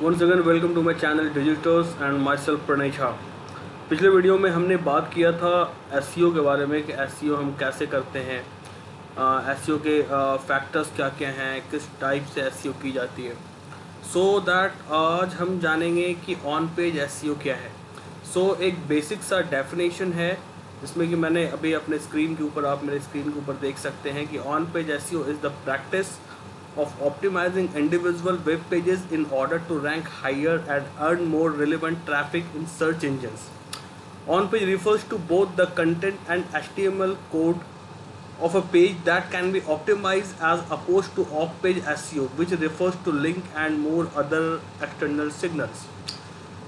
Once again welcome to my channel digiters and myself Pranay Jha. पिछले video में हमने बात किया था एसईओ के बारे में कि एसईओ हम कैसे करते हैं, एसईओ के फैक्टर्स क्या क्या हैं, किस टाइप से एसईओ की जाती है। सो दैट आज हम जानेंगे कि ऑन पेज एसईओ क्या है। एक बेसिक सा डेफिनेशन है जिसमें कि मैंने अभी अपने स्क्रीन के ऊपर, आप मेरे स्क्रीन के ऊपर देख सकते हैं कि on page SEO is the practice of optimizing individual web pages in order to rank higher and earn more relevant traffic in search engines. On-page refers to both the content and HTML code of a page that can be optimized as opposed to off-page SEO, which refers to link and more other external signals.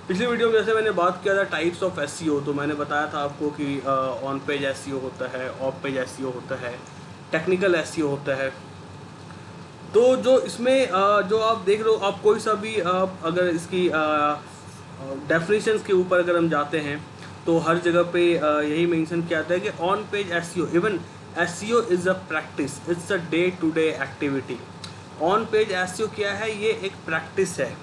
पिछली video में जैसे मैंने बात किया था types of SEO, तो मैंने बताया था आपको कि ऑन पेज एसईओ होता है, ऑफ पेज एसईओ होता है, टेक्निकल एसईओ होता है। तो जो इसमें जो आप देख रहे हो, आप कोई सा भी अगर इसकी डेफिनेशंस के ऊपर अगर हम जाते हैं तो हर जगह पे यही मेंशन किया जाता है कि on page SEO, even SEO is a practice, it's a day to day activity. On page SEO क्या है? ये एक प्रैक्टिस है।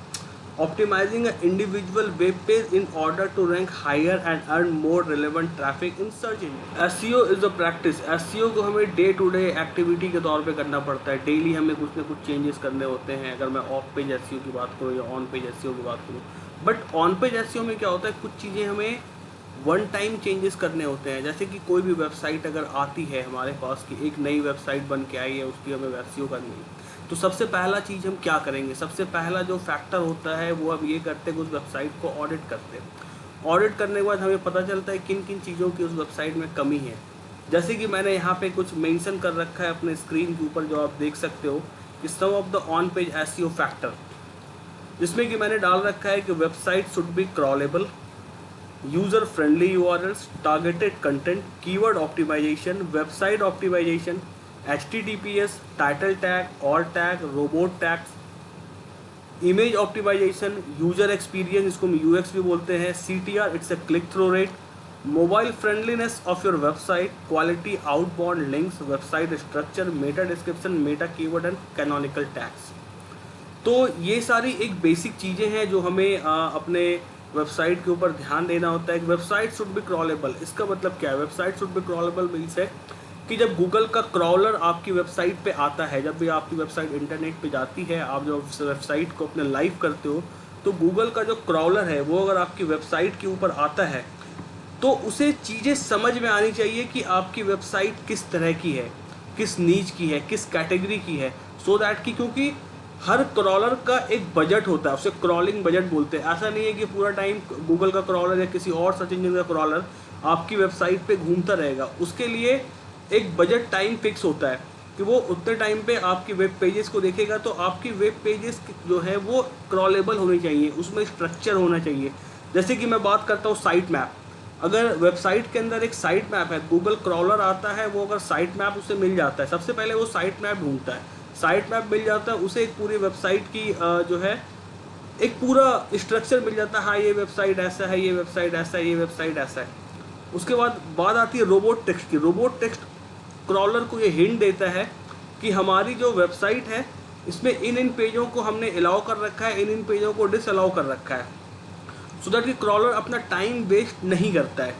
Optimizing individual web page in order to rank higher and earn more relevant traffic in search engine. SEO is a practice. SEO को हमें day to day activity के तौर पे करना पड़ता है। डेली हमें कुछ ना कुछ चेंजेस करने होते हैं, अगर मैं ऑफ पेज एसईओ की बात करूँ या ऑन पेज एसईओ की बात करूँ। बट ऑन पेज एसईओ में क्या होता है, कुछ चीज़ें हमें वन टाइम चेंजेस करने होते हैं। जैसे कि कोई भी वेबसाइट अगर आती है हमारे पास कि एक नई वेबसाइट बन के आई है, उसकी हमें एसईओ करनी है, तो सबसे पहला चीज़ हम क्या करेंगे? सबसे पहला जो फैक्टर होता है वो हम ये करते हैं कि उस वेबसाइट को ऑडिट करते हैं। ऑडिट करने के बाद हमें पता चलता है किन किन चीज़ों की उस वेबसाइट में कमी है। जैसे कि मैंने यहाँ पे कुछ मेंशन कर रखा है अपने स्क्रीन के ऊपर, जो आप देख सकते हो कि some of the on page SEO factor, जिसमें कि मैंने डाल रखा है कि website should be crawlable, user friendly URLs, targeted content, keyword optimisation, website optimisation, HTTPS, title tag, alt tag, robot tags, image optimisation, user experience, इसको हम UX भी बोलते हैं, CTR, it's a click through rate, mobile friendliness of your website, quality outbound links, website structure, meta description, meta keyword and canonical tags. तो ये सारी एक basic चीज़ें हैं जो हमें अपने वेबसाइट के ऊपर ध्यान देना होता है। वेबसाइट शुड बी क्रॉलेबल, इसका मतलब क्या है? वेबसाइट शुड बी क्रॉलेबल मीन्स है कि जब गूगल का क्रॉलर आपकी वेबसाइट पे आता है, जब भी आपकी वेबसाइट इंटरनेट पे जाती है, आप जब वेबसाइट को अपने लाइव करते हो, तो गूगल का जो क्रॉलर है वो अगर आपकी वेबसाइट के ऊपर आता है तो उसे चीज़ें समझ में आनी चाहिए कि आपकी वेबसाइट किस तरह की है, किस नीच की है, किस कैटेगरी की है, सो दैट कि, क्योंकि हर क्रॉलर का एक बजट होता है, उसे क्रॉलिंग बजट बोलते हैं। ऐसा नहीं है कि पूरा टाइम गूगल का क्रॉलर या किसी और सर्च इंजन का क्रॉलर आपकी वेबसाइट पे घूमता रहेगा। उसके लिए एक बजट टाइम फिक्स होता है कि वो उतने टाइम पे आपकी वेब पेजेस को देखेगा। तो आपकी वेब पेजेस जो है वो क्रॉलेबल होनी चाहिए, उसमें स्ट्रक्चर होना चाहिए। जैसे कि मैं बात करता हूँ साइट मैप। अगर वेबसाइट के अंदर एक साइट मैप है, गूगल क्रॉलर आता है, वो अगर साइट मैप उसे मिल जाता है, सबसे पहले वो साइट मैप ढूंढता है। साइट मैप मिल जाता है उसे, एक पूरी वेबसाइट की जो है एक पूरा स्ट्रक्चर मिल जाता है। हाँ, ये वेबसाइट ऐसा है, ये वेबसाइट ऐसा है, ये वेबसाइट ऐसा है। उसके बाद बात आती है रोबोट टेक्स्ट की। रोबोट टेक्स्ट क्रॉलर को ये हिंट देता है कि हमारी जो वेबसाइट है इसमें इन इन पेजों को हमने अलाउ कर रखा है, इन इन पेजों को डिसअलाउ कर रखा है, सो दैट कि क्रॉलर अपना टाइम वेस्ट नहीं करता है।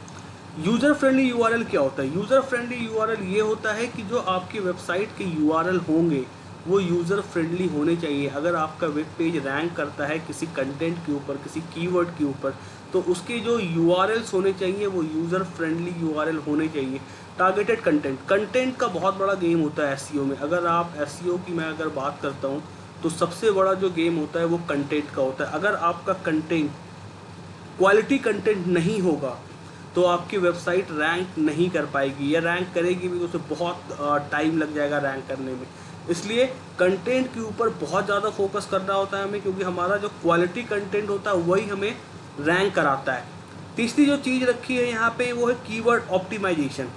यूज़र फ्रेंडली यूआरएल क्या होता है? यूज़र फ्रेंडली यूआरएल ये होता है कि जो आपकी वेबसाइट के यूआरएल होंगे वो यूज़र फ्रेंडली होने चाहिए। अगर आपका वेब पेज रैंक करता है किसी कंटेंट के ऊपर, किसी कीवर्ड के ऊपर, तो उसके जो यूआरएल्स होने चाहिए वो यूज़र फ्रेंडली यूआरएल होने चाहिए। टारगेटेड कंटेंट, कंटेंट का बहुत बड़ा गेम होता है एसईओ में। अगर आप एसईओ की मैं अगर बात करता हूँ तो सबसे बड़ा जो गेम होता है वो कंटेंट का होता है। अगर आपका कंटेंट क्वालिटी कंटेंट नहीं होगा तो आपकी वेबसाइट रैंक नहीं कर पाएगी, या रैंक करेगी भी तो उसे बहुत टाइम लग जाएगा रैंक करने में। इसलिए कंटेंट के ऊपर बहुत ज़्यादा फोकस करना होता है हमें, क्योंकि हमारा जो क्वालिटी कंटेंट होता है वही हमें रैंक कराता है। तीसरी जो चीज़ रखी है यहाँ पे वो है कीवर्ड ऑप्टिमाइजेशन।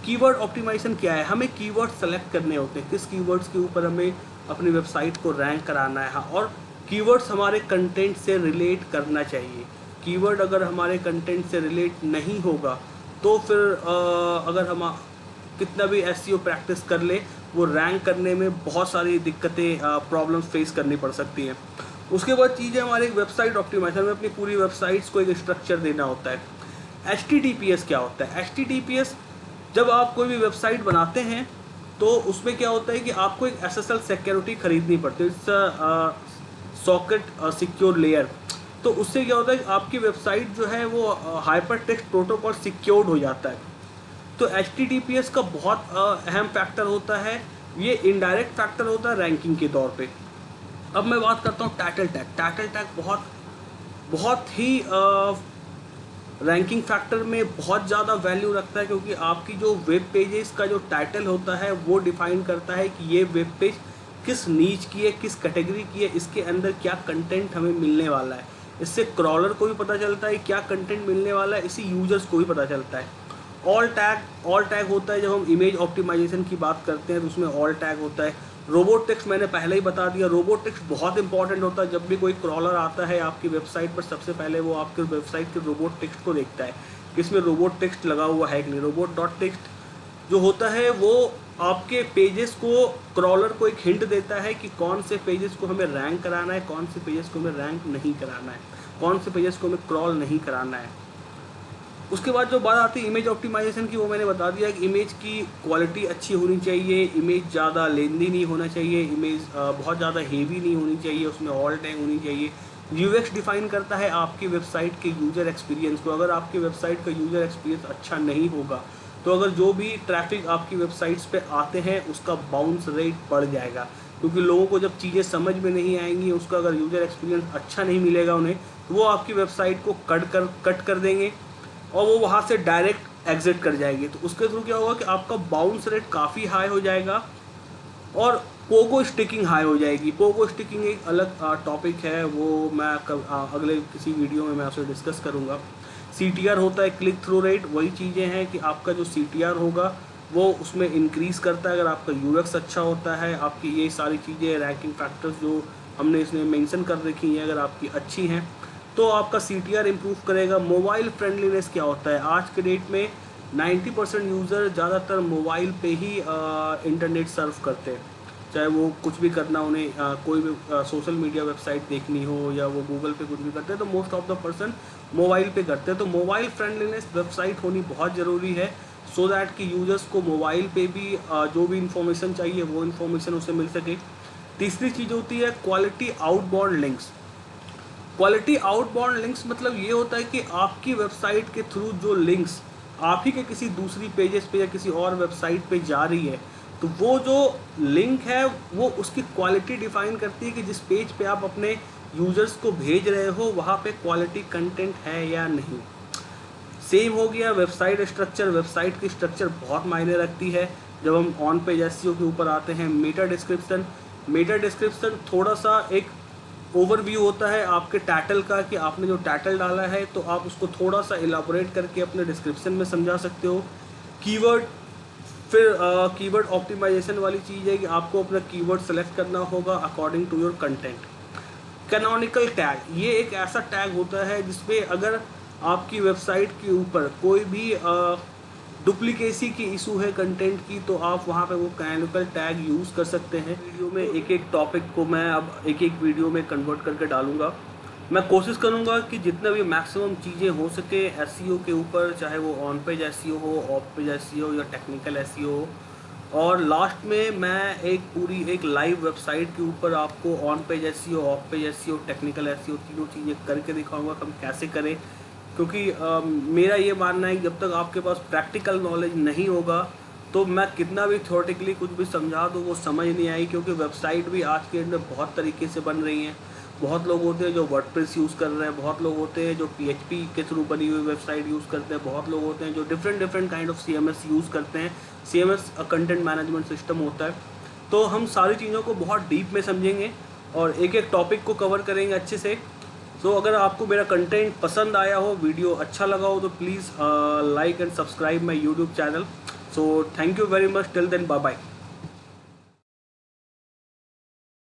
कीवर्ड ऑप्टिमाइजेशन क्या है? हमें कीवर्ड सेलेक्ट करने होते हैं, किस कीवर्ड्स के ऊपर हमें अपनी वेबसाइट को रैंक कराना है। और कीवर्ड्स हमारे कंटेंट से रिलेट करना चाहिए। कीवर्ड अगर हमारे कंटेंट से रिलेट नहीं होगा तो फिर अगर हम कितना भी एसईओ प्रैक्टिस कर ले, वो रैंक करने में बहुत सारी दिक्कतें, प्रॉब्लम्स फेस करनी पड़ सकती हैं। उसके बाद चीज़ है हमारे एक वेबसाइट ऑप्टिमाइजेशन में अपनी पूरी वेबसाइट्स को एक स्ट्रक्चर देना होता है। HTTPS क्या होता है? HTTPS जब आप कोई भी वेबसाइट बनाते हैं तो उसमें क्या होता है कि आपको एक SSL सिक्योरिटी खरीदनी पड़ती है, इट्स सॉकेट सिक्योर लेयर। तो उससे क्या होता है कि आपकी वेबसाइट जो है वो हाइपर टेक्स्ट प्रोटोकॉल सिक्योर्ड हो जाता है। तो HTTPS का बहुत अहम फैक्टर होता है, ये इनडायरेक्ट फैक्टर होता है रैंकिंग के तौर पे। अब मैं बात करता हूँ टाइटल टैग। टाइटल टैग बहुत बहुत ही रैंकिंग फैक्टर में बहुत ज़्यादा वैल्यू रखता है, क्योंकि आपकी जो वेब पेजेस का जो टाइटल होता है वो डिफाइन करता है कि ये वेब पेज किस नीच की है, किस कैटेगरी की है, इसके अंदर क्या कंटेंट हमें मिलने वाला है। इससे क्रॉलर को भी पता चलता है क्या कंटेंट मिलने वाला है, इसी यूजर्स को भी पता चलता है। ऑल टैग होता है, जब हम इमेज ऑप्टिमाइजेशन की बात करते हैं तो उसमें ऑल टैग होता है। रोबोट टेक्स्ट मैंने पहले ही बता दिया, रोबोट टेक्स्ट बहुत इंपॉर्टेंट होता है। जब भी कोई क्रॉलर आता है आपकी वेबसाइट पर, सबसे पहले वो आपके वेबसाइट के रोबोट टेक्स्ट को देखता है कि इसमें रोबोट टेक्स्ट लगा हुआ है कि नहीं। रोबोट डॉट टेक्स्ट जो होता है वो आपके पेजेस को, क्रॉलर को एक हिंट देता है कि कौन से पेजेस को हमें रैंक कराना है, कौन से पेजेस को हमें रैंक नहीं कराना है, कौन से पेजेस को हमें क्रॉल नहीं कराना है। उसके बाद जो बात आती है इमेज ऑप्टिमाइजेशन की, वो मैंने बता दिया कि इमेज की क्वालिटी अच्छी होनी चाहिए, इमेज ज़्यादा लेंदी नहीं होना चाहिए, इमेज बहुत ज़्यादा हेवी नहीं होनी चाहिए, उसमें ऑल टैग होनी चाहिए। यूएक्स डिफाइन करता है आपकी वेबसाइट के यूज़र एक्सपीरियंस को। अगर आपकी वेबसाइट का यूज़र एक्सपीरियंस अच्छा नहीं होगा तो अगर जो भी ट्रैफिक आपकी वेबसाइट्स पे आते हैं उसका बाउंस रेट बढ़ जाएगा, क्योंकि लोगों को जब चीज़ें समझ में नहीं आएंगी, उसका अगर यूज़र एक्सपीरियंस अच्छा नहीं मिलेगा उन्हें, तो वो आपकी वेबसाइट को कट कर देंगे और वो वहाँ से डायरेक्ट एग्जिट कर जाएगी। तो उसके थ्रू क्या होगा कि आपका बाउंस रेट काफ़ी हाई हो जाएगा और पोगो स्टिकिंग हाई हो जाएगी। पोगो स्टिकिंग एक अलग टॉपिक है, वो मैं अगले किसी वीडियो में मैं आपसे डिस्कस करूँगा। CTR होता है क्लिक थ्रू रेट, वही चीज़ें हैं कि आपका जो CTR होगा वो उसमें इंक्रीज़ करता है अगर आपका UX अच्छा होता है। आपकी ये सारी चीज़ें रैंकिंग फैक्टर्स जो हमने इसमें मेंशन कर रखी हैं अगर आपकी अच्छी हैं तो आपका CTR इम्प्रूव करेगा। मोबाइल फ्रेंडलीनेस क्या होता है? आज के डेट में 90% यूज़र ज़्यादातर मोबाइल पे ही इंटरनेट सर्फ करते हैं, चाहे वो कुछ भी करना उन्हें कोई भी सोशल मीडिया वेबसाइट देखनी हो या वो गूगल पे कुछ भी करते हैं तो most of the person mobile पे करते हैं। तो मोबाइल फ्रेंडलीनेस वेबसाइट होनी बहुत ज़रूरी है, सो दैट कि यूज़र्स को मोबाइल पे भी जो भी इंफॉर्मेशन चाहिए वो इन्फॉर्मेशन उसे मिल सके। तीसरी चीज़ होती है quality outbound links. Quality outbound links मतलब ये होता है कि आपकी वेबसाइट के थ्रू जो लिंक्स आप ही के किसी दूसरी पेजेस पे या किसी और वेबसाइट पे जा रही है, तो वो जो लिंक है वो उसकी क्वालिटी डिफाइन करती है कि जिस पेज पे आप अपने यूज़र्स को भेज रहे हो वहाँ पे क्वालिटी कंटेंट है या नहीं। सेम हो गया वेबसाइट स्ट्रक्चर। वेबसाइट की स्ट्रक्चर बहुत मायने रखती है। जब हम ऑन पेज एसईओ के ऊपर आते हैं, मेटा डिस्क्रिप्शन थोड़ा सा एक ओवरव्यू होता है आपके टाइटल का कि आपने जो टाइटल डाला है तो आप उसको थोड़ा सा इलाबोरेट करके अपने डिस्क्रिप्शन में समझा सकते हो। कीवर्ड, फिर कीवर्ड ऑप्टिमाइजेशन वाली चीज़ है कि आपको अपना कीवर्ड सेलेक्ट करना होगा according to your content. Canonical tag, ये एक ऐसा टैग होता है जिसपे अगर आपकी वेबसाइट के ऊपर कोई भी डुप्लीकेसी की इशू है कंटेंट की तो आप वहाँ पे वो कैनोनिकल टैग यूज़ कर सकते हैं। वीडियो में एक एक टॉपिक को मैं अब एक एक वीडियो में कन्वर्ट करके डालूंगा। मैं कोशिश करूंगा कि जितना भी मैक्सिमम चीज़ें हो सके एसईओ के ऊपर, चाहे वो ऑन पेज एसईओ हो, ऑफ पेज एसईओ या टेक्निकल एसईओ हो। और लास्ट में मैं एक पूरी एक लाइव वेबसाइट के ऊपर आपको on page SEO, of page SEO, technical SEO तीनों चीज़ें करके दिखाऊंगा कि हम कैसे करें। क्योंकि मेरा ये मानना है कि जब तक आपके पास प्रैक्टिकल नॉलेज नहीं होगा तो मैं कितना भी थ्योरेटिकली कुछ भी समझा दूँ वो समझ नहीं आई, क्योंकि वेबसाइट भी आज के डेट में बहुत तरीके से बन रही हैं। बहुत लोग होते हैं जो वर्डप्रेस यूज़ कर रहे हैं, बहुत लोग होते हैं जो PHP के थ्रू बनी हुई वेबसाइट यूज़ करते हैं, बहुत लोग होते हैं जो different kind of CMS use करते हैं। CMS कंटेंट मैनेजमेंट सिस्टम होता है। तो हम सारी चीज़ों को बहुत डीप में समझेंगे और एक एक टॉपिक को कवर करेंगे अच्छे से। सो अगर आपको मेरा कंटेंट पसंद आया हो, वीडियो अच्छा लगा हो तो please like and subscribe my YouTube channel. So thank you very much, till then bye bye.